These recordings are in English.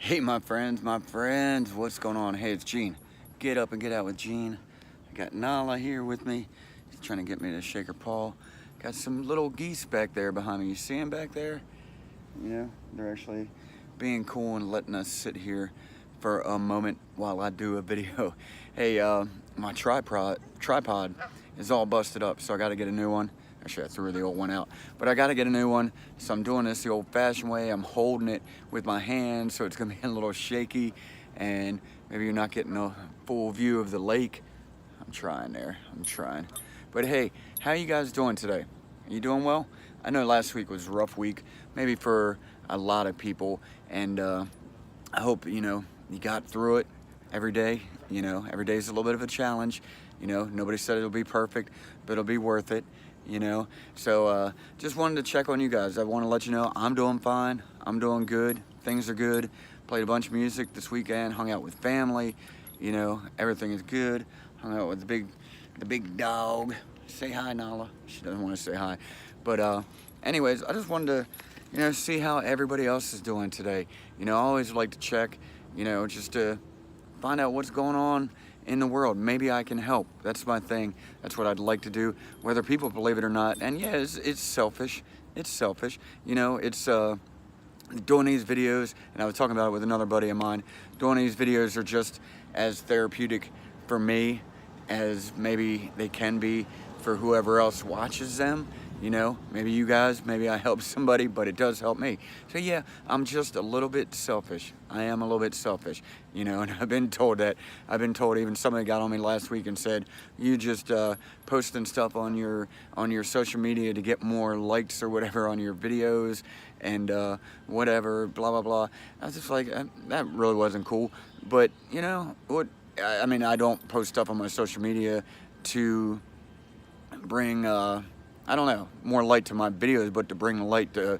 Hey, my friends, what's going on? Hey, it's Gene. Get up and get out with Gene. I got Nala here with me. He's trying to get me to shake her paw. Got some little geese back there behind me. You see them back there? You know, they're actually being cool and letting us sit here for a moment while I do a video. Hey, my tripod is all busted up, so I got to get a new one. Actually, I threw the old one out, but I got to get a new one. So I'm doing this the old-fashioned way. I'm holding it with my hands, so it's gonna be a little shaky, and maybe you're not getting a full view of the lake. I'm trying there. I'm trying. But hey, how you guys doing today? Are you doing well? I know last week was a rough week, maybe for a lot of people, and I hope you got through it every day. Every day is a little bit of a challenge. Nobody said it'll be perfect, but it'll be worth it. So just wanted to check on you guys. I want to let you know I'm doing fine. I'm doing good. Things are good. Played a bunch of music this weekend. Hung out with family. Everything is good. Hung out with the big dog. Say hi, Nala. She doesn't want to say hi. But anyways, I just wanted to see how everybody else is doing today. I always like to check. Just to find out what's going on in the world. Maybe I can help. That's my thing. That's what I'd like to do, whether people believe it or not. And yeah, it's selfish. It's selfish. It's doing these videos, and I was talking about it with another buddy of mine. Doing these videos are just as therapeutic for me as maybe they can be for whoever else watches them. Maybe you guys, maybe I help somebody, but it does help me. So yeah, I'm just a little bit selfish. I am a little bit selfish, and I've been told that. I've been told, even somebody got on me last week and said, you just posting stuff on your social media to get more likes or whatever on your videos and whatever, blah, blah, blah. I was just like, that really wasn't cool. But what, I mean, I don't post stuff on my social media to bring, I don't know, more light to my videos, but to bring light to,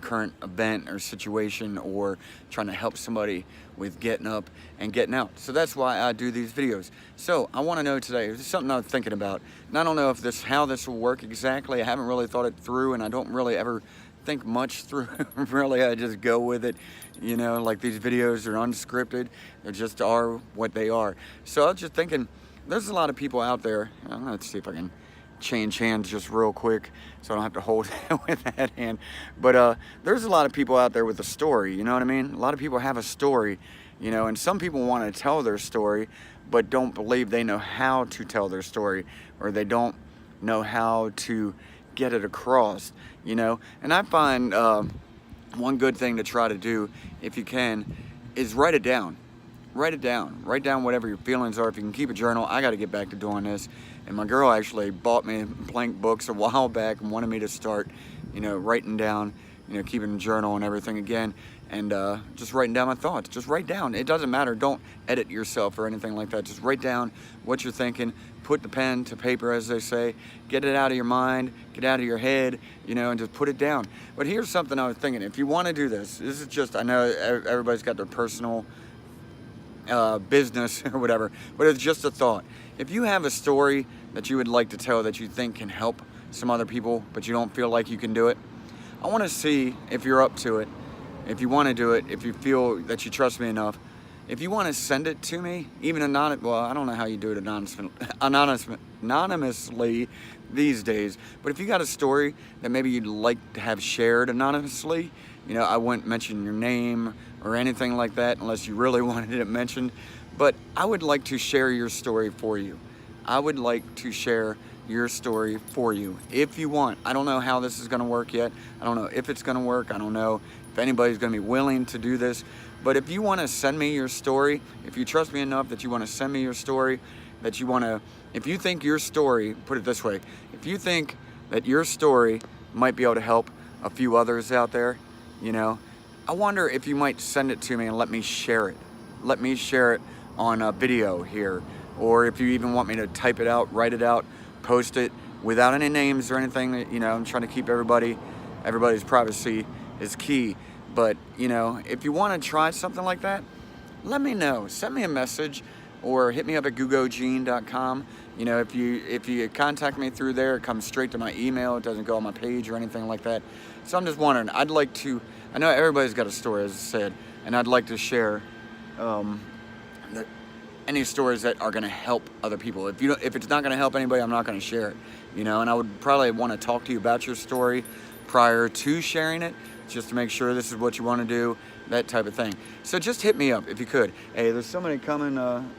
current event or situation, or trying to help somebody with getting up and getting out. So that's why I do these videos. So I want to know today, this is something I was thinking about, and I don't know if how this will work exactly. I haven't really thought it through, and I don't really ever think much through. Really, I just go with it. Like these videos are unscripted. They just are what they are. So I was just thinking, there's a lot of people out there. Let's see if I can change hands just real quick so I don't have to hold it with that hand. But there's a lot of people out there with a story, you know what I mean? A lot of people have a story, and some people want to tell their story but don't believe they know how to tell their story, or they don't know how to get it across, And I find one good thing to try to do, if you can, is write it down. Write it down. Write down whatever your feelings are. If you can keep a journal, I got to get back to doing this. And my girl actually bought me blank books a while back and wanted me to start, writing down, keeping a journal and everything again, and just writing down my thoughts. Just write down. It doesn't matter. Don't edit yourself or anything like that. Just write down what you're thinking. Put the pen to paper, as they say. Get it out of your mind. Get out of your head, and just put it down. But here's something I was thinking. If you want to do this is just, I know everybody's got their personal business or whatever, but it's just a thought. If you have a story that you would like to tell that you think can help some other people, but you don't feel like you can do it, I want to see if you're up to it, if you want to do it, if you feel that you trust me enough. If you want to send it to me, even well, I don't know how you do it anonymously these days, but if you got a story that maybe you'd like to have shared anonymously, I wouldn't mention your name or anything like that unless you really wanted it mentioned, but I would like to share your story for you. I would like to share your story for you if you want. I don't know how this is going to work yet. I don't know if it's going to work. I don't know if anybody's going to be willing to do this, but if you want to send me your story, if you trust me enough that you want to send me your story, if you think your story, put it this way, if you think that your story might be able to help a few others out there, I wonder if you might send it to me and let me share it. Let me share it on a video here. Or if you even want me to type it out, write it out, post it without any names or anything. I'm trying to keep everybody's privacy is key. But, if you want to try something like that, let me know. Send me a message or hit me up at googogene.com You know, if you contact me through there, it comes straight to my email. It doesn't go on my page or anything like that. So I'm just wondering, I know everybody's got a story, as I said, and I'd like to share any stories that are going to help other people. If it's not going to help anybody, I'm not going to share it. You know, and I would probably want to talk to you about your story prior to sharing it, just to make sure this is what you want to do, that type of thing. So just hit me up if you could. Hey, there's somebody coming,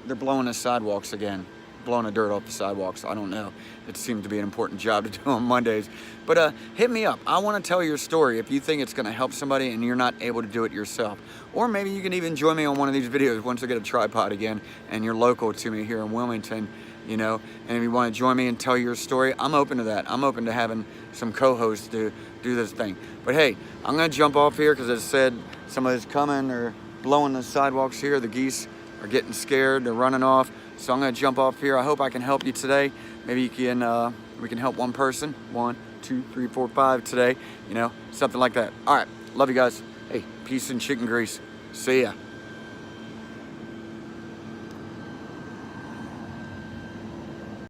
they're blowing the sidewalks again, blowing the dirt off the sidewalks. I don't know. It seems to be an important job to do on Mondays. But hit me up. I want to tell your story if you think it's going to help somebody and you're not able to do it yourself. Or maybe you can even join me on one of these videos once I get a tripod again and you're local to me here in Wilmington, you know, and if you want to join me and tell your story, I'm open to that. I'm open to having some co-hosts to do this thing. But hey, I'm going to jump off here because as I said, somebody's coming or blowing the sidewalks here. The geese are getting scared. They're running off. So I'm going to jump off here. I hope I can help you today. Maybe you can, we can help one person. 1, 2, 3, 4, 5 today. You know, something like that. All right. Love you guys. Hey, peace and chicken grease. See ya.